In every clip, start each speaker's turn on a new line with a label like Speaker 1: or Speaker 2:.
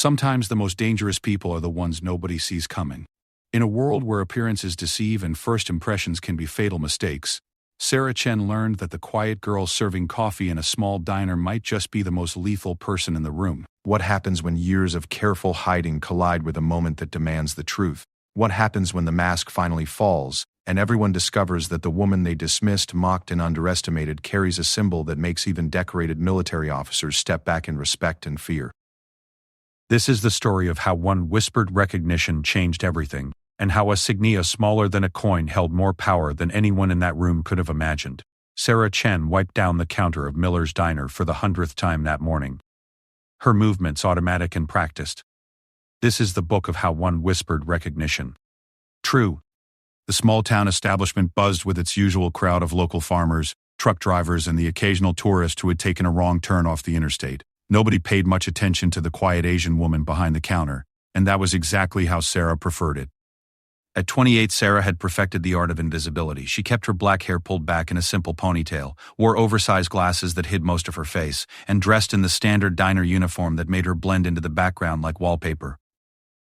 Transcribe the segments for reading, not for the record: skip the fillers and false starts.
Speaker 1: Sometimes the most dangerous people are the ones nobody sees coming. In a world where appearances deceive and first impressions can be fatal mistakes, Sarah Chen learned that the quiet girl serving coffee in a small diner might just be the most lethal person in the room. What happens when years of careful hiding collide with a moment that demands the truth? What happens when the mask finally falls, and everyone discovers that the woman they dismissed, mocked, and underestimated carries a symbol that makes even decorated military officers step back in respect and fear? This is the story of how one whispered recognition changed everything, and how a Insignia smaller than a coin held more power than anyone in that room could have imagined. Sarah Chen wiped down the counter of Miller's Diner for the 100th time that morning. Her movements automatic and practiced. This is the book of how one whispered recognition. True. The small-town establishment buzzed with its usual crowd of local farmers, truck drivers, and the occasional tourist who had taken a wrong turn off the interstate. Nobody paid much attention to the quiet Asian woman behind the counter, and that was exactly how Sarah preferred it. At 28, Sarah had perfected the art of invisibility. She kept her black hair pulled back in a simple ponytail, wore oversized glasses that hid most of her face, and dressed in the standard diner uniform that made her blend into the background like wallpaper.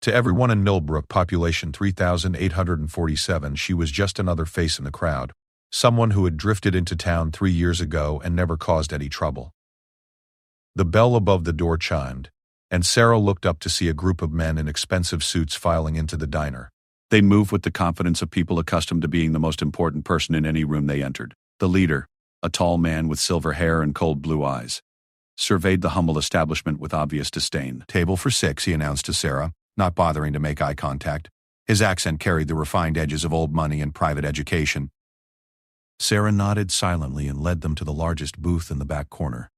Speaker 1: To everyone in Millbrook, population 3,847, she was just another face in the crowd. Someone who had drifted into town 3 years ago and never caused any trouble. The bell above the door chimed, and Sarah looked up to see a group of men in expensive suits filing into the diner. They moved with the confidence of people accustomed to being the most important person in any room they entered. The leader, a tall man with silver hair and cold blue eyes, surveyed the humble establishment with obvious disdain. "Table for 6, he announced to Sarah, not bothering to make eye contact. His accent carried the refined edges of old money and private education. Sarah nodded silently and led them to the largest booth in the back corner.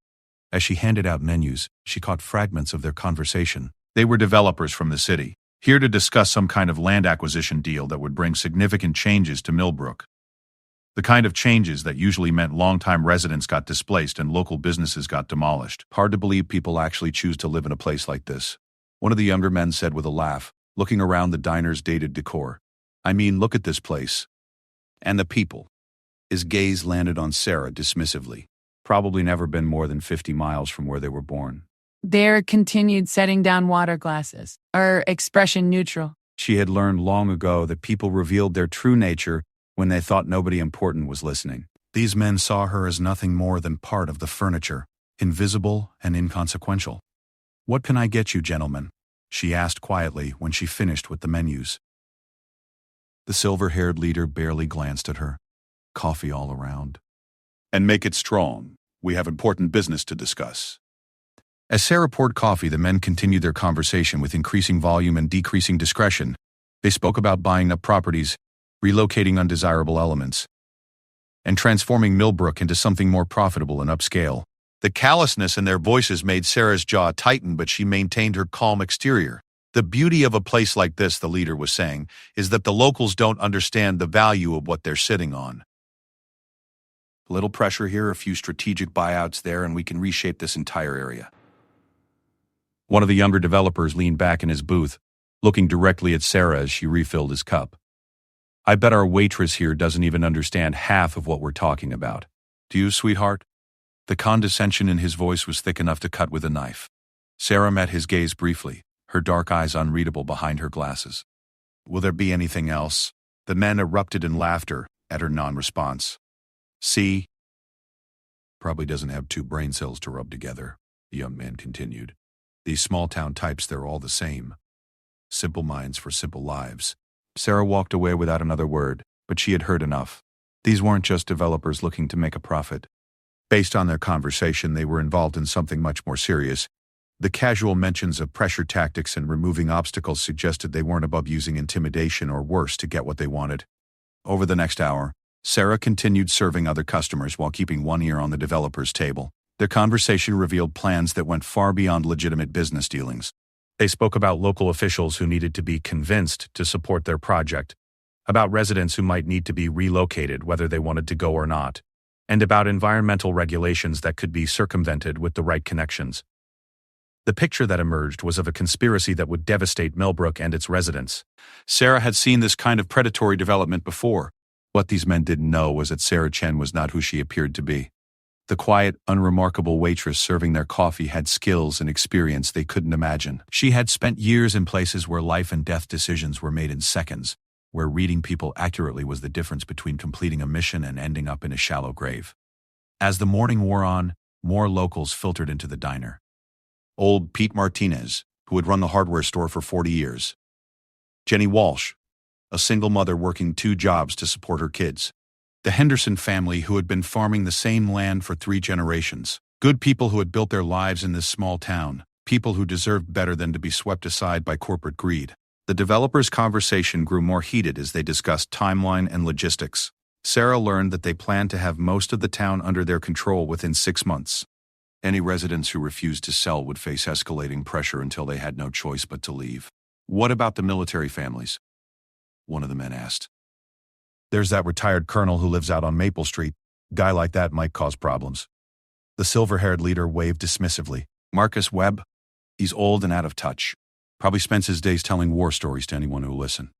Speaker 1: As she handed out menus, she caught fragments of their conversation. They were developers from the city, here to discuss some kind of land acquisition deal that would bring significant changes to Millbrook. The kind of changes that usually meant longtime residents got displaced and local businesses got demolished. Hard to believe people actually choose to live in a place like this, one of the younger men said with a laugh, looking around the diner's dated decor. I mean, look at this place. And the people. His gaze landed on Sarah dismissively. Probably never been more than 50 miles from where they were born.
Speaker 2: Dare continued setting down water glasses, expression neutral.
Speaker 1: She had learned long ago that people revealed their true nature when they thought nobody important was listening. These men saw her as nothing more than part of the furniture, invisible and inconsequential. What can I get you, gentlemen? She asked quietly when she finished with the menus. The silver-haired leader barely glanced at her. Coffee all around. And make it strong. We have important business to discuss. As Sarah poured coffee, the men continued their conversation with increasing volume and decreasing discretion. They spoke about buying up properties, relocating undesirable elements, and transforming Millbrook into something more profitable and upscale. The callousness in their voices made Sarah's jaw tighten, but she maintained her calm exterior. The beauty of a place like this, the leader was saying, is that the locals don't understand the value of what they're sitting on. A little pressure here, a few strategic buyouts there, and we can reshape this entire area. One of the younger developers leaned back in his booth, looking directly at Sarah as she refilled his cup. I bet our waitress here doesn't even understand half of what we're talking about. Do you, sweetheart? The condescension in his voice was thick enough to cut with a knife. Sarah met his gaze briefly, her dark eyes unreadable behind her glasses. Will there be anything else? The men erupted in laughter at her non-response. See? Probably doesn't have 2 brain cells to rub together, the young man continued. These small-town types, they're all the same. Simple minds for simple lives. Sarah walked away without another word, but she had heard enough. These weren't just developers looking to make a profit. Based on their conversation, they were involved in something much more serious. The casual mentions of pressure tactics and removing obstacles suggested they weren't above using intimidation or worse to get what they wanted. Over the next hour, Sarah continued serving other customers while keeping one ear on the developer's table. Their conversation revealed plans that went far beyond legitimate business dealings. They spoke about local officials who needed to be convinced to support their project, about residents who might need to be relocated whether they wanted to go or not, and about environmental regulations that could be circumvented with the right connections. The picture that emerged was of a conspiracy that would devastate Millbrook and its residents. Sarah had seen this kind of predatory development before. What these men didn't know was that Sarah Chen was not who she appeared to be. The quiet, unremarkable waitress serving their coffee had skills and experience they couldn't imagine. She had spent years in places where life and death decisions were made in seconds, where reading people accurately was the difference between completing a mission and ending up in a shallow grave. As the morning wore on, more locals filtered into the diner. Old Pete Martinez, who had run the hardware store for 40 years. Jenny Walsh, a single mother working 2 jobs to support her kids. The Henderson family, who had been farming the same land for 3 generations. Good people who had built their lives in this small town, people who deserved better than to be swept aside by corporate greed. The developers' conversation grew more heated as they discussed timeline and logistics. Sarah learned that they planned to have most of the town under their control within 6 months. Any residents who refused to sell would face escalating pressure until they had no choice but to leave. "What about the military families?" one of the men asked. "There's that retired colonel who lives out on Maple Street. Guy like that might cause problems." The silver-haired leader waved dismissively. "Marcus Webb? He's old and out of touch. Probably spends his days telling war stories to anyone who'll listen.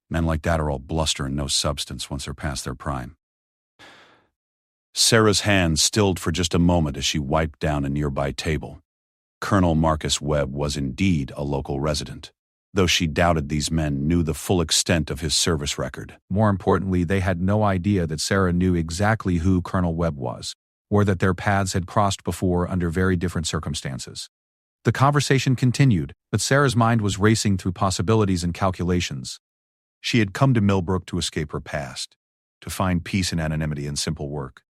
Speaker 1: Men like that are all bluster and no substance once they're past their prime." Sarah's hand stilled for just a moment as she wiped down a nearby table. Colonel Marcus Webb was indeed a local resident, though she doubted these men knew the full extent of his service record. More importantly, they had no idea that Sarah knew exactly who Colonel Webb was, or that their paths had crossed before under very different circumstances. The conversation continued, but Sarah's mind was racing through possibilities and calculations. She had come to Millbrook to escape her past, to find peace and anonymity in simple work.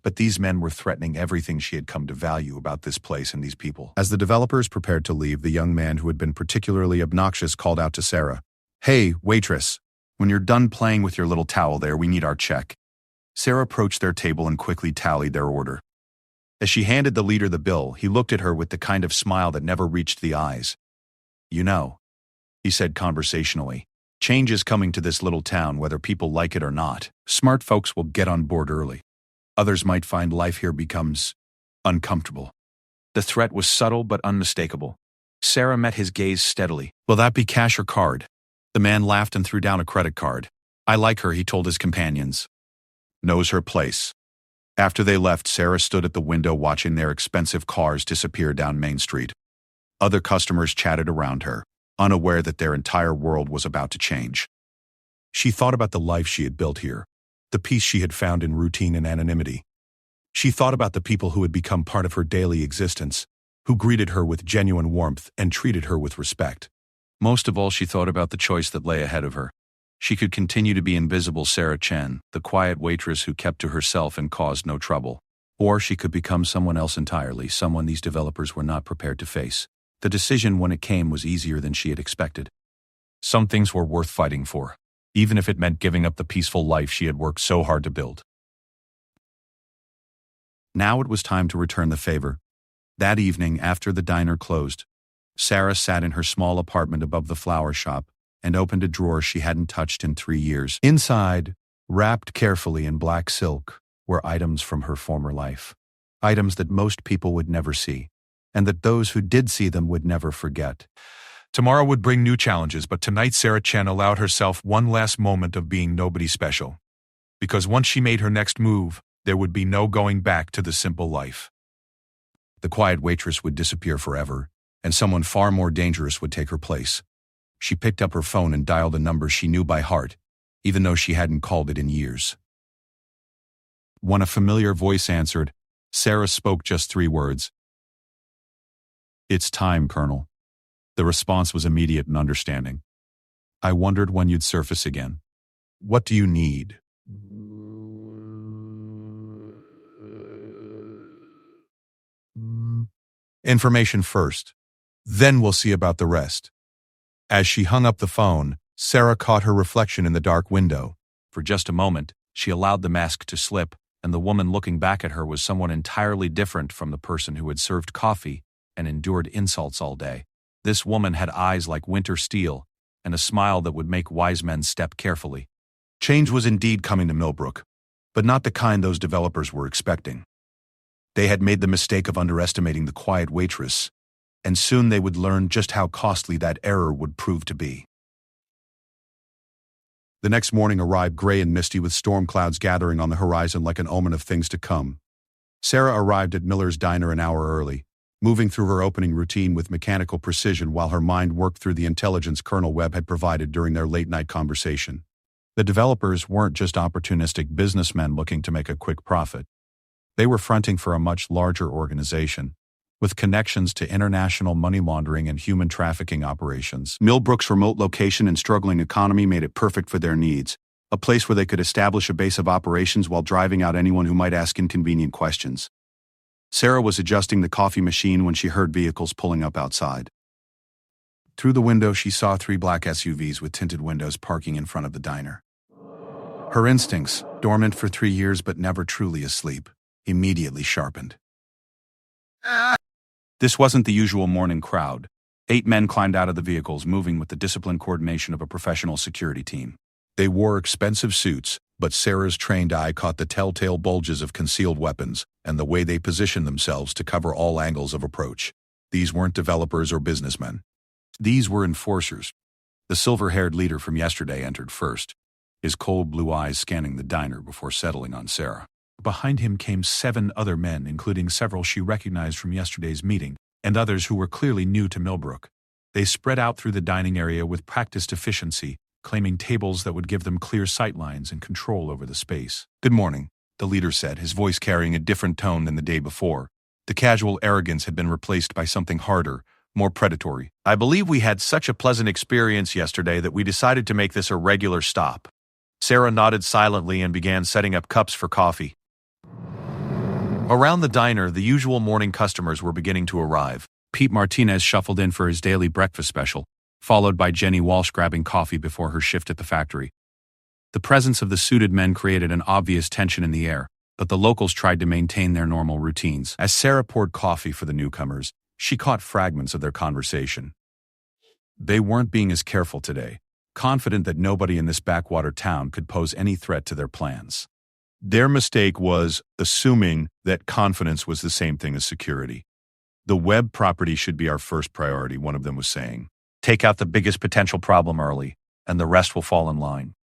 Speaker 1: But these men were threatening everything she had come to value about this place and these people. As the developers prepared to leave, the young man who had been particularly obnoxious called out to Sarah, "Hey, waitress, when you're done playing with your little towel there, we need our check." Sarah approached their table and quickly tallied their order. As she handed the leader the bill, he looked at her with the kind of smile that never reached the eyes. "You know," he said conversationally, "change is coming to this little town whether people like it or not. Smart folks will get on board early. Others might find life here becomes uncomfortable." The threat was subtle but unmistakable. Sarah met his gaze steadily. "Will that be cash or card?" The man laughed and threw down a credit card. "I like her," he told his companions. "Knows her place." After they left, Sarah stood at the window watching their expensive cars disappear down Main Street. Other customers chatted around her, unaware that their entire world was about to change. She thought about the life she had built here, the peace she had found in routine and anonymity. She thought about the people who had become part of her daily existence, who greeted her with genuine warmth and treated her with respect. Most of all, she thought about the choice that lay ahead of her. She could continue to be invisible Sarah Chen, the quiet waitress who kept to herself and caused no trouble. Or she could become someone else entirely, someone these developers were not prepared to face. The decision, when it came, was easier than she had expected. Some things were worth fighting for, even if it meant giving up the peaceful life she had worked so hard to build. Now it was time to return the favor. That evening, after the diner closed, Sarah sat in her small apartment above the flower shop and opened a drawer she hadn't touched in 3 years. Inside, wrapped carefully in black silk, were items from her former life. Items that most people would never see, and that those who did see them would never forget. Tomorrow would bring new challenges, but tonight Sarah Chen allowed herself one last moment of being nobody special. Because once she made her next move, there would be no going back to the simple life. The quiet waitress would disappear forever, and someone far more dangerous would take her place. She picked up her phone and dialed a number she knew by heart, even though she hadn't called it in years. When a familiar voice answered, Sarah spoke just 3 words. "It's time, Colonel." The response was immediate and understanding. "I wondered when you'd surface again. What do you need?" "Information first. Then we'll see about the rest." As she hung up the phone, Sarah caught her reflection in the dark window. For just a moment, she allowed the mask to slip, and the woman looking back at her was someone entirely different from the person who had served coffee and endured insults all day. This woman had eyes like winter steel, and a smile that would make wise men step carefully. Change was indeed coming to Millbrook, but not the kind those developers were expecting. They had made the mistake of underestimating the quiet waitress, and soon they would learn just how costly that error would prove to be. The next morning arrived gray and misty, with storm clouds gathering on the horizon like an omen of things to come. Sarah arrived at Miller's diner an hour early, moving through her opening routine with mechanical precision while her mind worked through the intelligence Colonel Webb had provided during their late-night conversation. The developers weren't just opportunistic businessmen looking to make a quick profit. They were fronting for a much larger organization, with connections to international money laundering and human trafficking operations. Millbrook's remote location and struggling economy made it perfect for their needs, a place where they could establish a base of operations while driving out anyone who might ask inconvenient questions. Sarah was adjusting the coffee machine when she heard vehicles pulling up outside. Through the window, she saw 3 black SUVs with tinted windows parking in front of the diner. Her instincts, dormant for 3 years but never truly asleep, immediately sharpened. This wasn't the usual morning crowd. 8 men climbed out of the vehicles, moving with the disciplined coordination of a professional security team. They wore expensive suits, but Sarah's trained eye caught the telltale bulges of concealed weapons and the way they positioned themselves to cover all angles of approach. These weren't developers or businessmen. These were enforcers. The silver-haired leader from yesterday entered first, his cold blue eyes scanning the diner before settling on Sarah. Behind him came 7 other men, including several she recognized from yesterday's meeting, and others who were clearly new to Millbrook. They spread out through the dining area with practiced efficiency, claiming tables that would give them clear sightlines and control over the space. "Good morning," the leader said, his voice carrying a different tone than the day before. The casual arrogance had been replaced by something harder, more predatory. "I believe we had such a pleasant experience yesterday that we decided to make this a regular stop." Sarah nodded silently and began setting up cups for coffee. Around the diner, the usual morning customers were beginning to arrive. Pete Martinez shuffled in for his daily breakfast special, followed by Jenny Walsh grabbing coffee before her shift at the factory. The presence of the suited men created an obvious tension in the air, but the locals tried to maintain their normal routines. As Sarah poured coffee for the newcomers, she caught fragments of their conversation. They weren't being as careful today, confident that nobody in this backwater town could pose any threat to their plans. Their mistake was assuming that confidence was the same thing as security. "The Webb property should be our first priority," one of them was saying. "Take out the biggest potential problem early, and the rest will fall in line."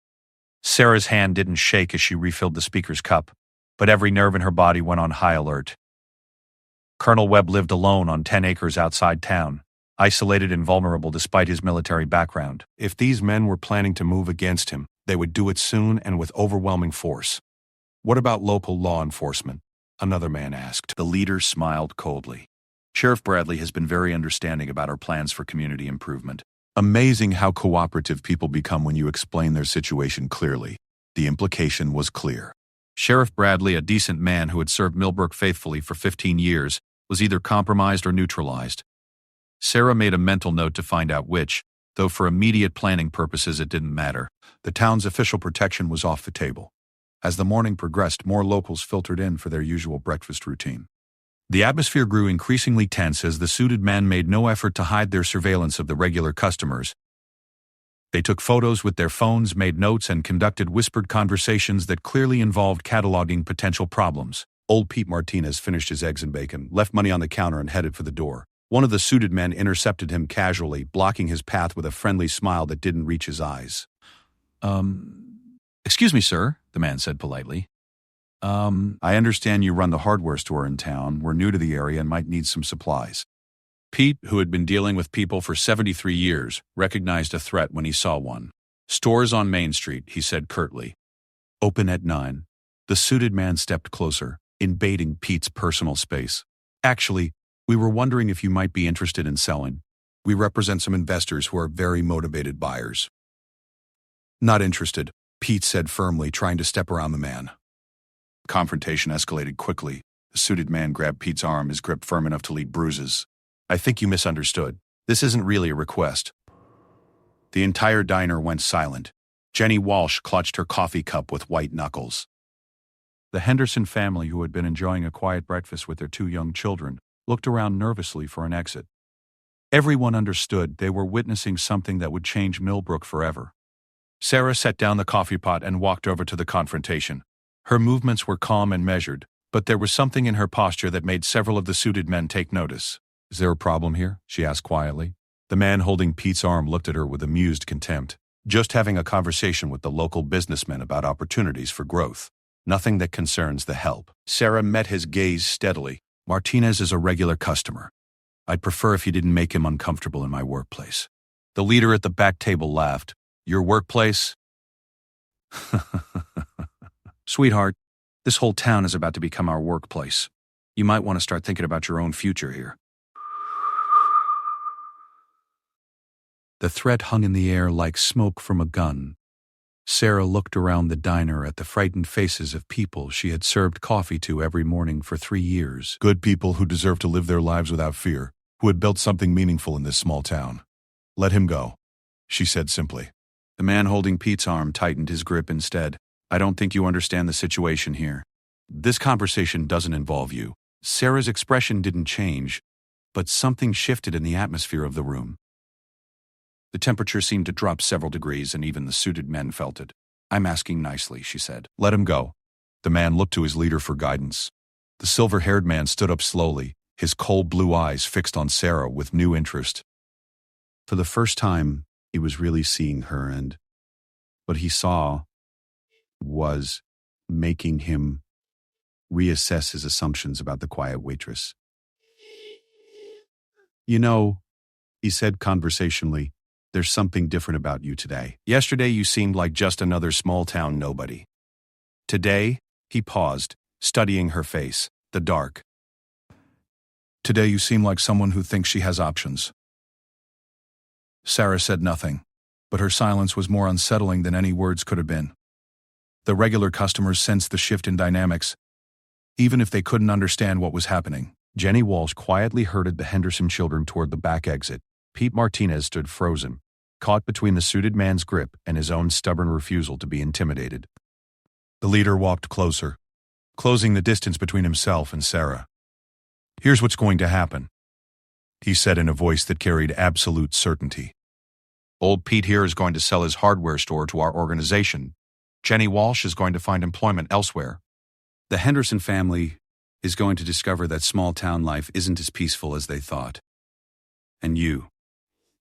Speaker 1: Sarah's hand didn't shake as she refilled the speaker's cup, but every nerve in her body went on high alert. Colonel Webb lived alone on 10 acres outside town, isolated and vulnerable despite his military background. If these men were planning to move against him, they would do it soon and with overwhelming force. "What about local law enforcement?" another man asked. The leader smiled coldly. "Sheriff Bradley has been very understanding about our plans for community improvement." Amazing how cooperative people become when you explain their situation clearly. The implication was clear. Sheriff Bradley, a decent man who had served Millbrook faithfully for 15 years, was either compromised or neutralized. Sarah made a mental note to find out which, though for immediate planning purposes it didn't matter. The town's official protection was off the table. As the morning progressed, more locals filtered in for their usual breakfast routine. The atmosphere grew increasingly tense as the suited men made no effort to hide their surveillance of the regular customers. They took photos with their phones, made notes, and conducted whispered conversations that clearly involved cataloging potential problems. Old Pete Martinez finished his eggs and bacon, left money on the counter, and headed for the door. One of the suited men intercepted him casually, blocking his path with a friendly smile that didn't reach his eyes. "Excuse me, sir," the man said politely. I understand you run the hardware store in town. We're new to the area and might need some supplies." Pete, who had been dealing with people for 73 years, recognized a threat when he saw one. "Stores on Main Street," he said curtly. "Open at 9. The suited man stepped closer, invading Pete's personal space. "Actually, we were wondering if you might be interested in selling. We represent some investors who are very motivated buyers." "Not interested," Pete said firmly, trying to step around the man. Confrontation escalated quickly. The suited man grabbed Pete's arm, his grip firm enough to leave bruises. "I think you misunderstood. This isn't really a request." The entire diner went silent. Jenny Walsh clutched her coffee cup with white knuckles. The Henderson family, who had been enjoying a quiet breakfast with their 2 young children, looked around nervously for an exit. Everyone understood they were witnessing something that would change Millbrook forever. Sarah set down the coffee pot and walked over to the confrontation. Her movements were calm and measured, but there was something in her posture that made several of the suited men take notice. "Is there a problem here?" she asked quietly. The man holding Pete's arm looked at her with amused contempt. "Just having a conversation with the local businessmen about opportunities for growth." Nothing that concerns the help. Sarah met his gaze steadily. Martinez is a regular customer. I'd prefer if you didn't make him uncomfortable in my workplace. The leader at the back table laughed. Your workplace? Sweetheart, this whole town is about to become our workplace. You might want to start thinking about your own future here. The threat hung in the air like smoke from a gun. Sarah looked around the diner at the frightened faces of people she had served coffee to every morning for 3 years.
Speaker 3: Good people who deserve to live their lives without fear, who had built something meaningful in this small town. Let him go, she said simply.
Speaker 1: The man holding Pete's arm tightened his grip instead. I don't think you understand the situation here. This conversation doesn't involve you. Sarah's expression didn't change, but something shifted in the atmosphere of the room. The temperature seemed to drop several degrees, and even the suited men felt it. I'm asking nicely, she said.
Speaker 3: Let him go. The man looked to his leader for guidance. The silver-haired man stood up slowly, his cold blue eyes fixed on Sarah with new interest.
Speaker 1: For the first time, he was really seeing her, and what he saw was making him reassess his assumptions about the quiet waitress. You know, he said conversationally, there's something different about you today. Yesterday you seemed like just another small-town nobody. Today, he paused, studying her face, the dark.
Speaker 3: Today you seem like someone who thinks she has options. Sarah said nothing, but her silence was more unsettling than any words could have been. The regular customers sensed the shift in dynamics, even if they couldn't understand what was happening.
Speaker 1: Jenny Walsh quietly herded the Henderson children toward the back exit. Pete Martinez stood frozen, caught between the suited man's grip and his own stubborn refusal to be intimidated.
Speaker 3: The leader walked closer, closing the distance between himself and Sarah. Here's what's going to happen, he said in a voice that carried absolute certainty.
Speaker 1: Old Pete here is going to sell his hardware store to our organization. Jenny Walsh is going to find employment elsewhere. The Henderson family is going to discover that small-town life isn't as peaceful as they thought. And you.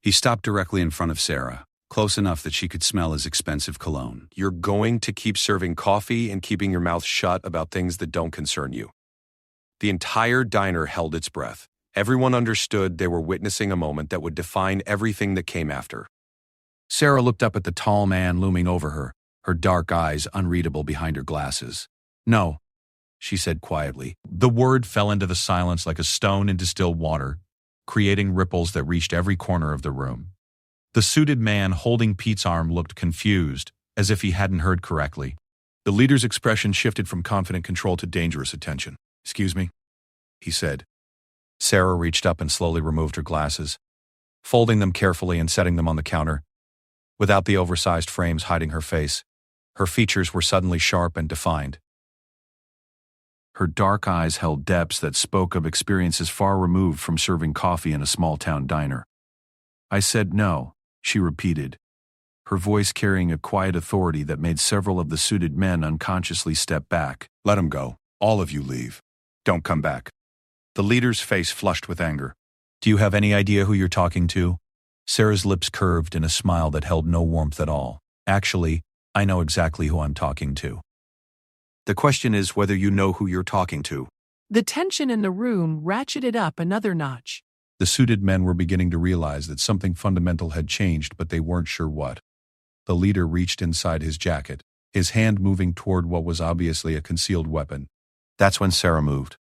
Speaker 1: He stopped directly in front of Sarah, close enough that she could smell his expensive cologne. You're going to keep serving coffee and keeping your mouth shut about things that don't concern you. The entire diner held its breath. Everyone understood they were witnessing a moment that would define everything that came after. Sarah looked up at the tall man looming over her dark eyes unreadable behind her glasses. No, she said quietly. The word fell into the silence like a stone into still water, creating ripples that reached every corner of the room. The suited man holding Pete's arm looked confused, as if he hadn't heard correctly. The leader's expression shifted from confident control to dangerous attention. Excuse me, he said. Sarah reached up and slowly removed her glasses, folding them carefully and setting them on the counter. Without the oversized frames hiding her face, her features were suddenly sharp and defined. Her dark eyes held depths that spoke of experiences far removed from serving coffee in a small-town diner. I said no, she repeated, her voice carrying a quiet authority that made several of the suited men unconsciously step back.
Speaker 3: Let him go. All of you leave.
Speaker 1: Don't come back. The leader's face flushed with anger. Do you have any idea who you're talking to? Sarah's lips curved in a smile that held no warmth at all. Actually, I know exactly who I'm talking to. The question is whether you know who you're talking to.
Speaker 2: The tension in the room ratcheted up another notch.
Speaker 3: The suited men were beginning to realize that something fundamental had changed, but they weren't sure what. The leader reached inside his jacket, his hand moving toward what was obviously a concealed weapon. That's when Sarah moved.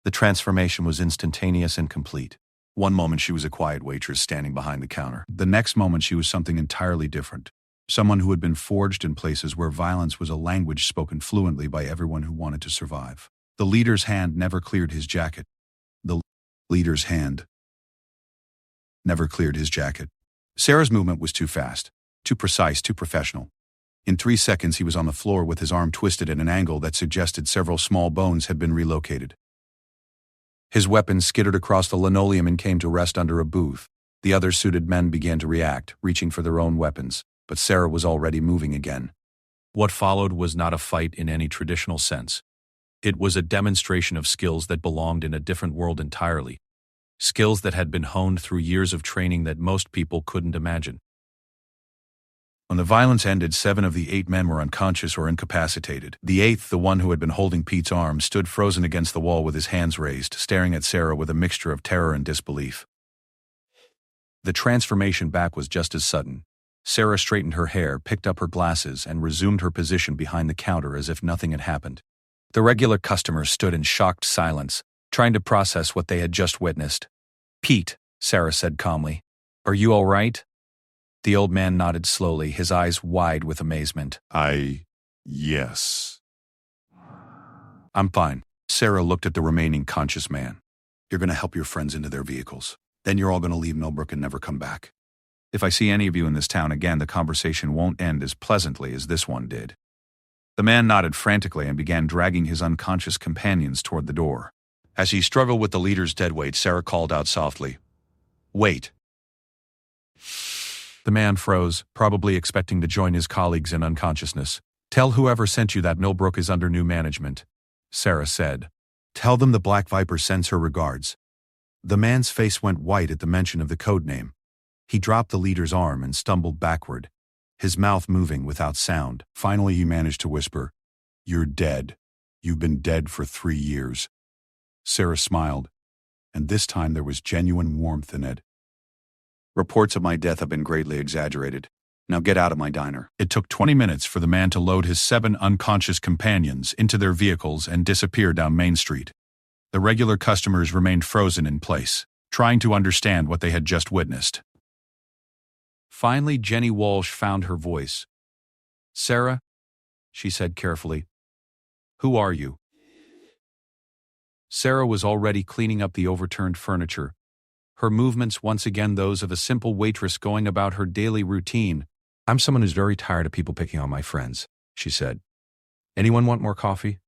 Speaker 3: The transformation was instantaneous and complete. One moment she was a quiet waitress standing behind the counter. The next moment she was something entirely different. Someone who had been forged in places where violence was a language spoken fluently by everyone who wanted to survive. The leader's hand never cleared his jacket. The leader's hand never cleared his jacket. Sarah's movement was too fast, too precise, too professional. In 3 seconds he was on the floor with his arm twisted at an angle that suggested several small bones had been relocated. His weapon skittered across the linoleum and came to rest under a booth. The other suited men began to react, reaching for their own weapons, but Sarah was already moving again. What followed was not a fight in any traditional sense. It was a demonstration of skills that belonged in a different world entirely. Skills that had been honed through years of training that most people couldn't imagine.
Speaker 1: When the violence ended, 7 of the 8 men were unconscious or incapacitated. The 8th, the one who had been holding Pete's arm, stood frozen against the wall with his hands raised, staring at Sarah with a mixture of terror and disbelief. The transformation back was just as sudden. Sarah straightened her hair, picked up her glasses, and resumed her position behind the counter as if nothing had happened. The regular customers stood in shocked silence, trying to process what they had just witnessed. "Pete," Sarah said calmly, "are you all right?" The old man nodded slowly, his eyes wide with amazement.
Speaker 3: Yes.
Speaker 1: "I'm fine." Sarah looked at the remaining conscious man. "You're going to help your friends into their vehicles. Then you're all going to leave Millbrook and never come back. If I see any of you in this town again, the conversation won't end as pleasantly as this one did." The man nodded frantically and began dragging his unconscious companions toward the door. As he struggled with the leader's dead weight, Sarah called out softly, "Wait." The man froze, probably expecting to join his colleagues in unconsciousness. "Tell whoever sent you that Millbrook is under new management," Sarah said. "Tell them the Black Viper sends her regards." The man's face went white at the mention of the code name. He dropped the leader's arm and stumbled backward, his mouth moving without sound. Finally he managed to whisper, "You're dead. You've been dead for 3 years." Sarah smiled, and this time there was genuine warmth in it. "Reports of my death have been greatly exaggerated. Now get out of my diner." It took 20 minutes for the man to load his 7 unconscious companions into their vehicles and disappear down Main Street. The regular customers remained frozen in place, trying to understand what they had just witnessed. Finally, Jenny Walsh found her voice. "Sarah," she said carefully, "who are you?" Sarah was already cleaning up the overturned furniture, her movements once again those of a simple waitress going about her daily routine. "I'm someone who's very tired of people picking on my friends," she said. "Anyone want more coffee?"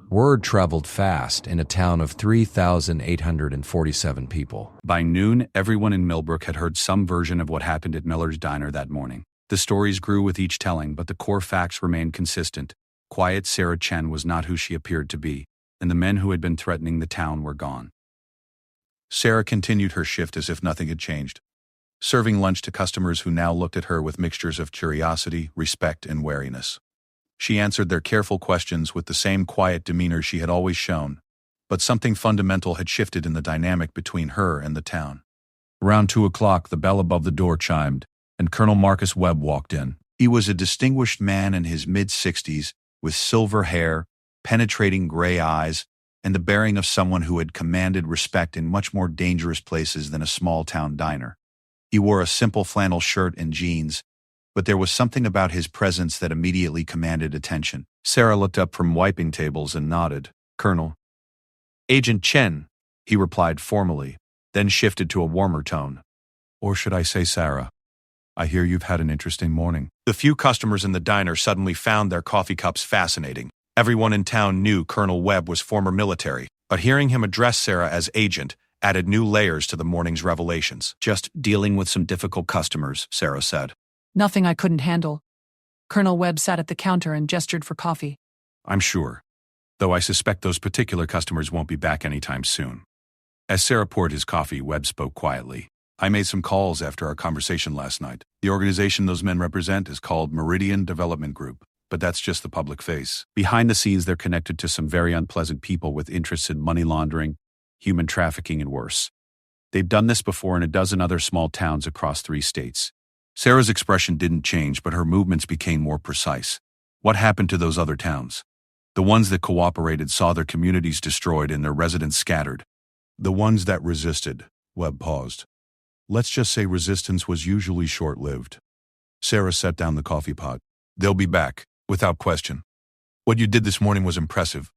Speaker 4: Word traveled fast in a town of 3,847 people.
Speaker 1: By noon, everyone in Millbrook had heard some version of what happened at Miller's diner that morning. The stories grew with each telling, but the core facts remained consistent. Quiet Sarah Chen was not who she appeared to be, and the men who had been threatening the town were gone. Sarah continued her shift as if nothing had changed, serving lunch to customers who now looked at her with mixtures of curiosity, respect, and wariness. She answered their careful questions with the same quiet demeanor she had always shown, but something fundamental had shifted in the dynamic between her and the town. Around 2 o'clock, the bell above the door chimed, and Colonel Marcus Webb walked in. He was a distinguished man in his mid-60s, with silver hair, penetrating gray eyes, and the bearing of someone who had commanded respect in much more dangerous places than a small-town diner. He wore a simple flannel shirt and jeans, but there was something about his presence that immediately commanded attention. Sarah looked up from wiping tables and nodded. "Colonel." "Agent Chen," he replied formally, then shifted to a warmer tone. "Or should I say Sarah? I hear you've had an interesting morning." The few customers in the diner suddenly found their coffee cups fascinating. Everyone in town knew Colonel Webb was former military, but hearing him address Sarah as agent added new layers to the morning's revelations. "Just dealing with some difficult customers," Sarah said.
Speaker 2: Nothing I couldn't handle. Colonel Webb sat at the counter and gestured for coffee.
Speaker 1: "I'm sure, though I suspect those particular customers won't be back anytime soon." As Sarah poured his coffee, Webb spoke quietly. "I made some calls after our conversation last night. The organization those men represent is called Meridian Development Group, but that's just the public face. Behind the scenes, they're connected to some very unpleasant people with interests in money laundering, human trafficking, and worse. They've done this before in a dozen other small towns across 3 states. Sarah's expression didn't change, but her movements became more precise. What happened to those other towns? The ones that cooperated saw their communities destroyed and their residents scattered. The ones that resisted, Webb paused. Let's just say resistance was usually short-lived. Sarah set down the coffee pot. They'll be back, without question. What you did this morning was impressive,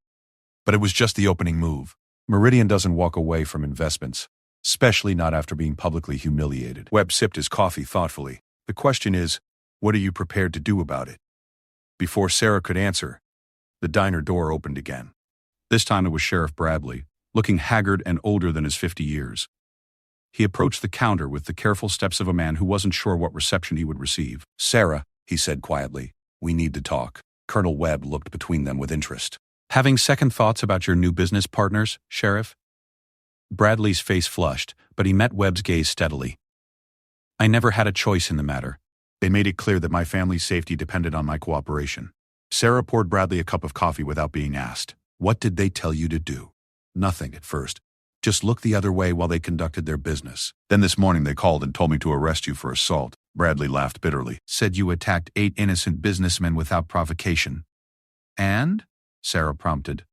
Speaker 1: but it was just the opening move. Meridian doesn't walk away from investments, especially not after being publicly humiliated. Webb sipped his coffee thoughtfully. The question is, what are you prepared to do about it? Before Sarah could answer, the diner door opened again. This time it was Sheriff Bradley, looking haggard and older than his 50 years. He approached the counter with the careful steps of a man who wasn't sure what reception he would receive. "Sarah," he said quietly, "we need to talk." Colonel Webb looked between them with interest. "Having second thoughts about your new business partners, Sheriff?" Bradley's face flushed, but he met Webb's gaze steadily. "I never had a choice in the matter. They made it clear that my family's safety depended on my cooperation. Sarah poured Bradley a cup of coffee without being asked. What did they tell you to do? Nothing at first. Just look the other way while they conducted their business. Then this morning they called and told me to arrest you for assault. Bradley laughed bitterly. Said you attacked 8 innocent businessmen without provocation. And? Sarah prompted.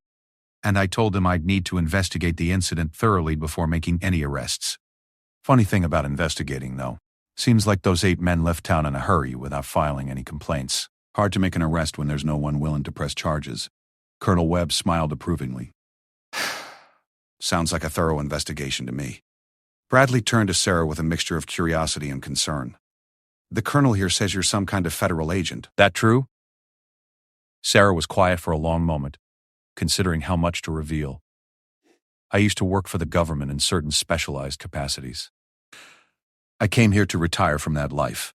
Speaker 1: And I told them I'd need to investigate the incident thoroughly before making any arrests. Funny thing about investigating, though. Seems like those 8 men left town in a hurry without filing any complaints. Hard to make an arrest when there's no one willing to press charges. Colonel Webb smiled approvingly. Sounds like a thorough investigation to me. Bradley turned to Sarah with a mixture of curiosity and concern. The colonel here says you're some kind of federal agent. That true? Sarah was quiet for a long moment, considering how much to reveal. I used to work for the government in certain specialized capacities. I came here to retire from that life.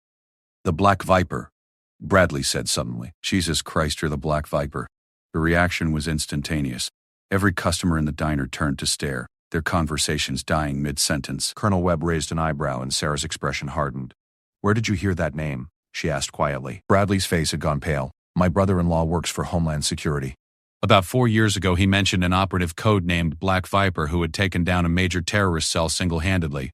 Speaker 1: The Black Viper, Bradley said suddenly. Jesus Christ, you're the Black Viper. The reaction was instantaneous. Every customer in the diner turned to stare, their conversations dying mid-sentence. Colonel Webb raised an eyebrow and Sarah's expression hardened. Where did you hear that name? She asked quietly. Bradley's face had gone pale. My brother-in-law works for Homeland Security. About 4 years ago, he mentioned an operative code-named Black Viper who had taken down a major terrorist cell single-handedly.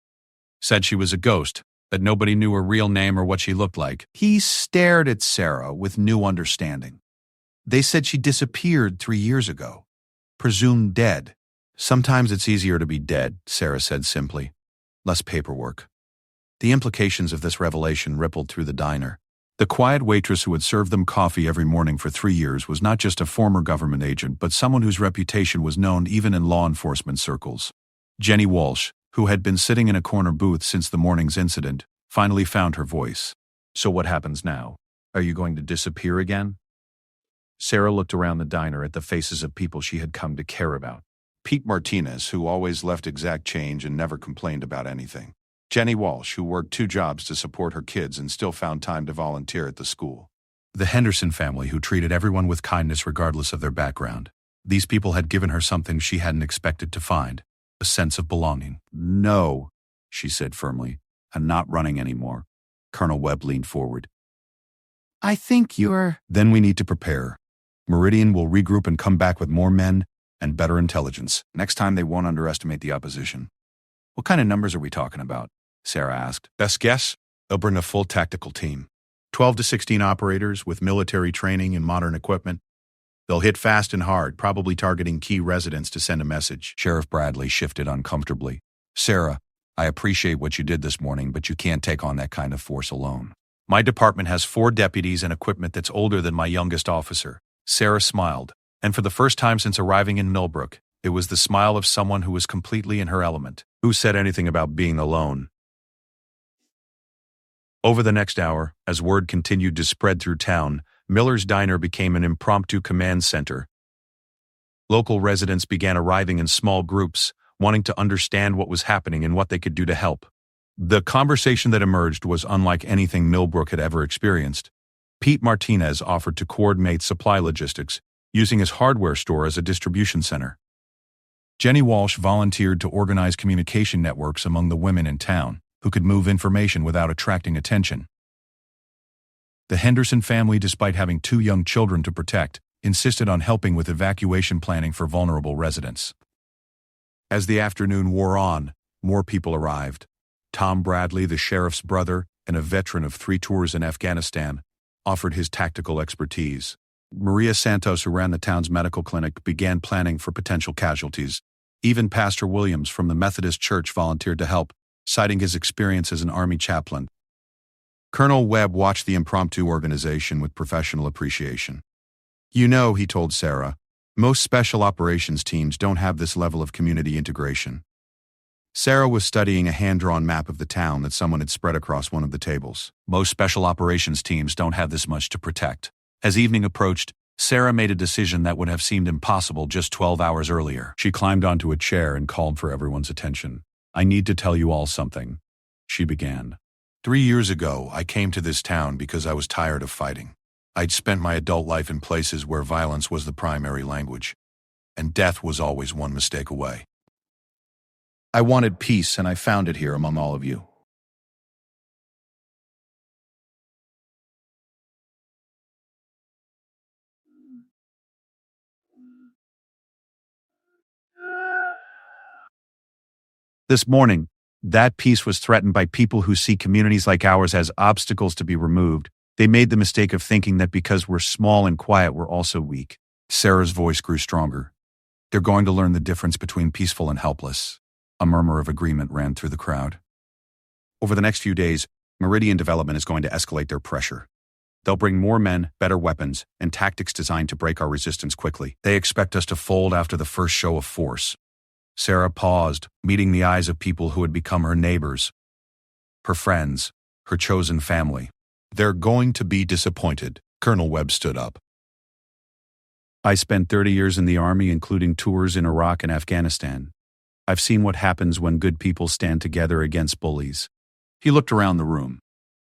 Speaker 1: Said she was a ghost, that nobody knew her real name or what she looked like. He stared at Sarah with new understanding. They said she disappeared 3 years ago. Presumed dead. Sometimes it's easier to be dead, Sarah said simply. Less paperwork. The implications of this revelation rippled through the diner. The quiet waitress who had served them coffee every morning for 3 years was not just a former government agent, but someone whose reputation was known even in law enforcement circles. Jenny Walsh, who had been sitting in a corner booth since the morning's incident, finally found her voice. So what happens now? Are you going to disappear again? Sarah looked around the diner at the faces of people she had come to care about. Pete Martinez, who always left exact change and never complained about anything. Jenny Walsh, who worked 2 jobs to support her kids and still found time to volunteer at the school. The Henderson family, who treated everyone with kindness regardless of their background. These people had given her something she hadn't expected to find, a sense of belonging. No, she said firmly. I'm not running anymore. Colonel Webb leaned forward. I think you're... Then we need to prepare. Meridian will regroup and come back with more men and better intelligence. Next time they won't underestimate the opposition. What kind of numbers are we talking about? Sarah asked. Best guess? They'll bring a full tactical team. 12 to 16 operators with military training and modern equipment. They'll hit fast and hard, probably targeting key residents to send a message. Sheriff Bradley shifted uncomfortably. Sarah, I appreciate what you did this morning, but you can't take on that kind of force alone. My department has 4 deputies and equipment that's older than my youngest officer. Sarah smiled, and for the first time since arriving in Millbrook, it was the smile of someone who was completely in her element. Who said anything about being alone? Over the next hour, as word continued to spread through town, Miller's Diner became an impromptu command center. Local residents began arriving in small groups, wanting to understand what was happening and what they could do to help. The conversation that emerged was unlike anything Millbrook had ever experienced. Pete Martinez offered to coordinate supply logistics, using his hardware store as a distribution center. Jenny Walsh volunteered to organize communication networks among the women in town, who could move information without attracting attention. The Henderson family, despite having 2 young children to protect, insisted on helping with evacuation planning for vulnerable residents. As the afternoon wore on, more people arrived. Tom Bradley, the sheriff's brother and a veteran of 3 tours in Afghanistan, offered his tactical expertise. Maria Santos, who ran the town's medical clinic, began planning for potential casualties. Even Pastor Williams from the Methodist Church volunteered to help, citing his experience as an Army chaplain. Colonel Webb watched the impromptu organization with professional appreciation. You know, he told Sarah, most special operations teams don't have this level of community integration. Sarah was studying a hand-drawn map of the town that someone had spread across one of the tables. Most special operations teams don't have this much to protect. As evening approached, Sarah made a decision that would have seemed impossible just 12 hours earlier. She climbed onto a chair and called for everyone's attention. I need to tell you all something, she began. 3 years ago, I came to this town because I was tired of fighting. I'd spent my adult life in places where violence was the primary language, and death was always one mistake away. I wanted peace, and I found it here among all of you. This morning, that peace was threatened by people who see communities like ours as obstacles to be removed. They made the mistake of thinking that because we're small and quiet, we're also weak. Sarah's voice grew stronger. They're going to learn the difference between peaceful and helpless. A murmur of agreement ran through the crowd. Over the next few days, Meridian Development is going to escalate their pressure. They'll bring more men, better weapons, and tactics designed to break our resistance quickly. They expect us to fold after the first show of force. Sarah paused, meeting the eyes of people who had become her neighbors, her friends, her chosen family.
Speaker 3: They're going to be disappointed. Colonel Webb stood up.
Speaker 1: I spent 30 years in the Army, including tours in Iraq and Afghanistan. I've seen what happens when good people stand together against bullies.
Speaker 3: He looked around the room.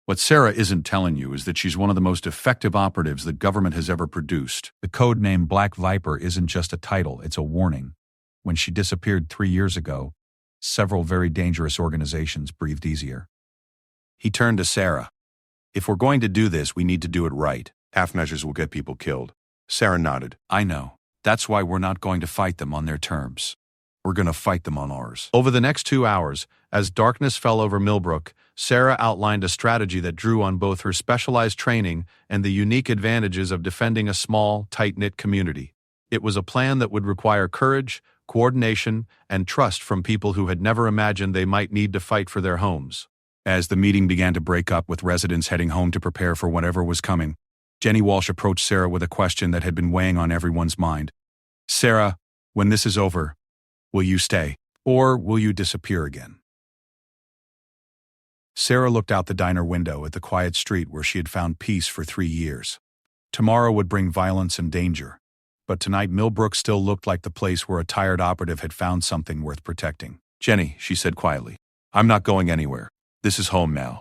Speaker 3: What Sarah isn't telling you is that she's one of the most effective operatives the government has ever produced.
Speaker 1: The code name Black Viper isn't just a title, it's a warning. When she disappeared 3 years ago, several very dangerous organizations breathed easier.
Speaker 3: He turned to Sarah. If we're going to do this, we need to do it right. Half measures will get people killed. Sarah nodded.
Speaker 1: I know. That's why we're not going to fight them on their terms. We're going to fight them on ours.
Speaker 3: Over the next 2 hours, as darkness fell over Millbrook, Sarah outlined a strategy that drew on both her specialized training and the unique advantages of defending a small, tight-knit community. It was a plan that would require courage, coordination, and trust from people who had never imagined they might need to fight for their homes.
Speaker 1: As the meeting began to break up with residents heading home to prepare for whatever was coming, Jenny Walsh approached Sarah with a question that had been weighing on everyone's mind. Sarah, when this is over, will you stay, or will you disappear again? Sarah looked out the diner window at the quiet street where she had found peace for 3 years. Tomorrow would bring violence and danger, but tonight Millbrook still looked like the place where a tired operative had found something worth protecting.
Speaker 3: Jenny, she said quietly, I'm not going anywhere. This is home now.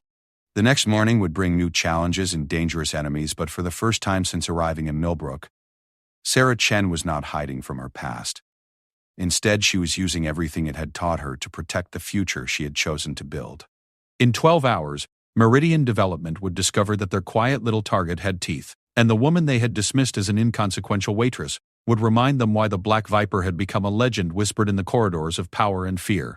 Speaker 3: The next morning would bring new challenges and dangerous enemies, but for the first time since arriving in Millbrook, Sarah Chen was not hiding from her past. Instead, she was using everything it had taught her to protect the future she had chosen to build.
Speaker 1: In 12 hours, Meridian Development would discover that their quiet little target had teeth, and the woman they had dismissed as an inconsequential waitress would remind them why the Black Viper had become a legend whispered in the corridors of power and fear.